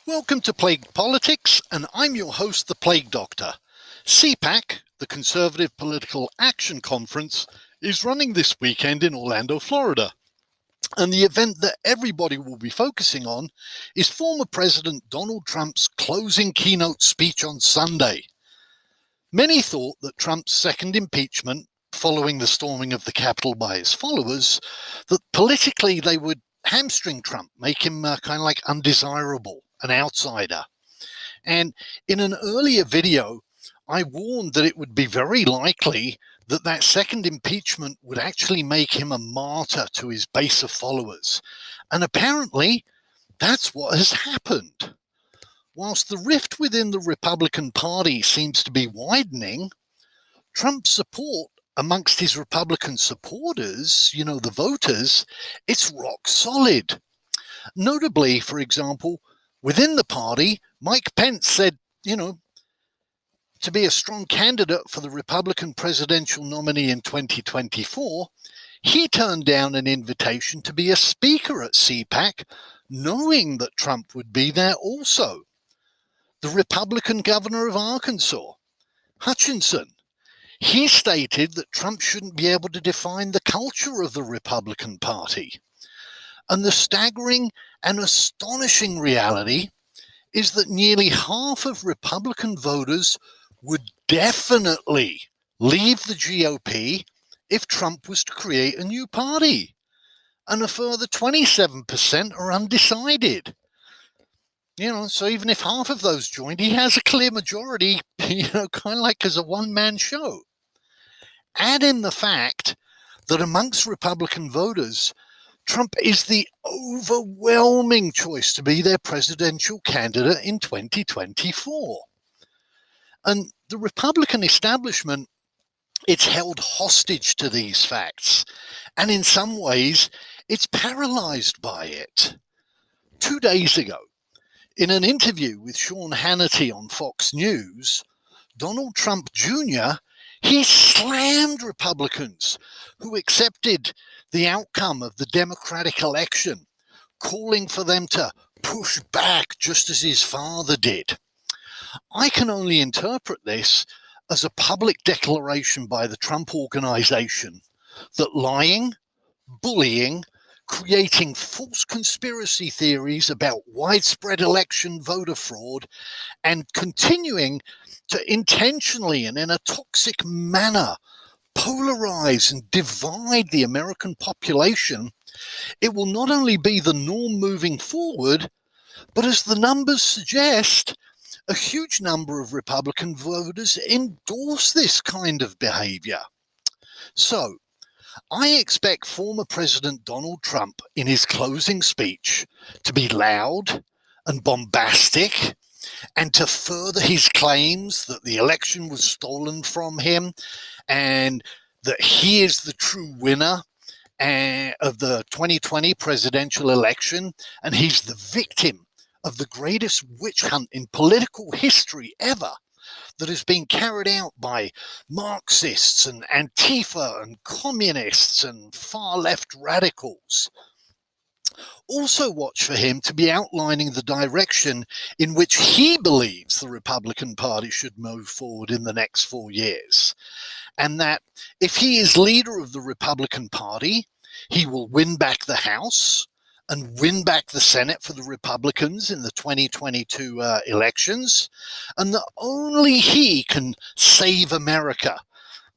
Welcome to Plague Politics, and I'm your host, the Plague Doctor. CPAC, the Conservative Political Action Conference, is running this weekend in Orlando, Florida. And the event that everybody will be focusing on is former President Donald Trump's closing keynote speech on Sunday. Many thought that Trump's second impeachment, following the storming of the Capitol by his followers, that politically they would hamstring Trump, make him kind of like undesirable, an outsider. And in an earlier video, I warned that it would be very likely that that second impeachment would actually make him a martyr to his base of followers. And apparently, that's what has happened. Whilst the rift within the Republican Party seems to be widening, Trump's support amongst his Republican supporters, the voters, it's rock solid. Notably, for example, within the party, Mike Pence said, to be a strong candidate for the Republican presidential nominee in 2024, he turned down an invitation to be a speaker at CPAC, knowing that Trump would be there also. The Republican governor of Arkansas, Hutchinson, he stated that Trump shouldn't be able to define the culture of the Republican Party. And the staggering and astonishing reality is that nearly half of Republican voters would definitely leave the GOP if Trump was to create a new party. And a further 27% are undecided. So even if half of those joined, he has a clear majority, kind of like as a one-man show. Add in the fact that amongst Republican voters, Trump is the overwhelming choice to be their presidential candidate in 2024. And the Republican establishment, it's held hostage to these facts. And in some ways, it's paralyzed by it. 2 days ago, in an interview with Sean Hannity on Fox News, Donald Trump Jr., he slammed Republicans who accepted the outcome of the Democratic election, calling for them to push back just as his father did. I can only interpret this as a public declaration by the Trump Organization that lying, bullying, creating false conspiracy theories about widespread election voter fraud, and continuing to intentionally and in a toxic manner polarize and divide the American population, it will not only be the norm moving forward, but as the numbers suggest, a huge number of Republican voters endorse this kind of behavior. So, I expect former President Donald Trump in his closing speech to be loud and bombastic and to further his claims that the election was stolen from him and that he is the true winner of the 2020 presidential election, and he's the victim of the greatest witch hunt in political history ever that has been carried out by Marxists and Antifa and communists and far-left radicals. Also watch for him to be outlining the direction in which he believes the Republican Party should move forward in the next 4 years. And that if he is leader of the Republican Party, he will win back the House and win back the Senate for the Republicans in the 2022 elections, and that only he can save America,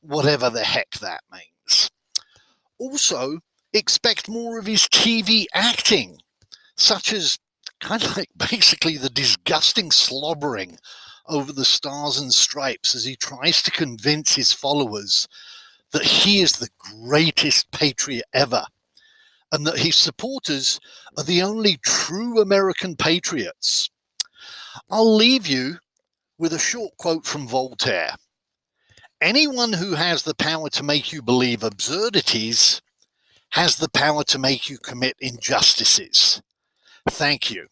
whatever the heck that means. Also, expect more of his TV acting, such as kind of like basically the disgusting slobbering over the stars and stripes as he tries to convince his followers that he is the greatest patriot ever, and that his supporters are the only true American patriots. I'll leave you with a short quote from Voltaire. Anyone who has the power to make you believe absurdities has the power to make you commit injustices. Thank you.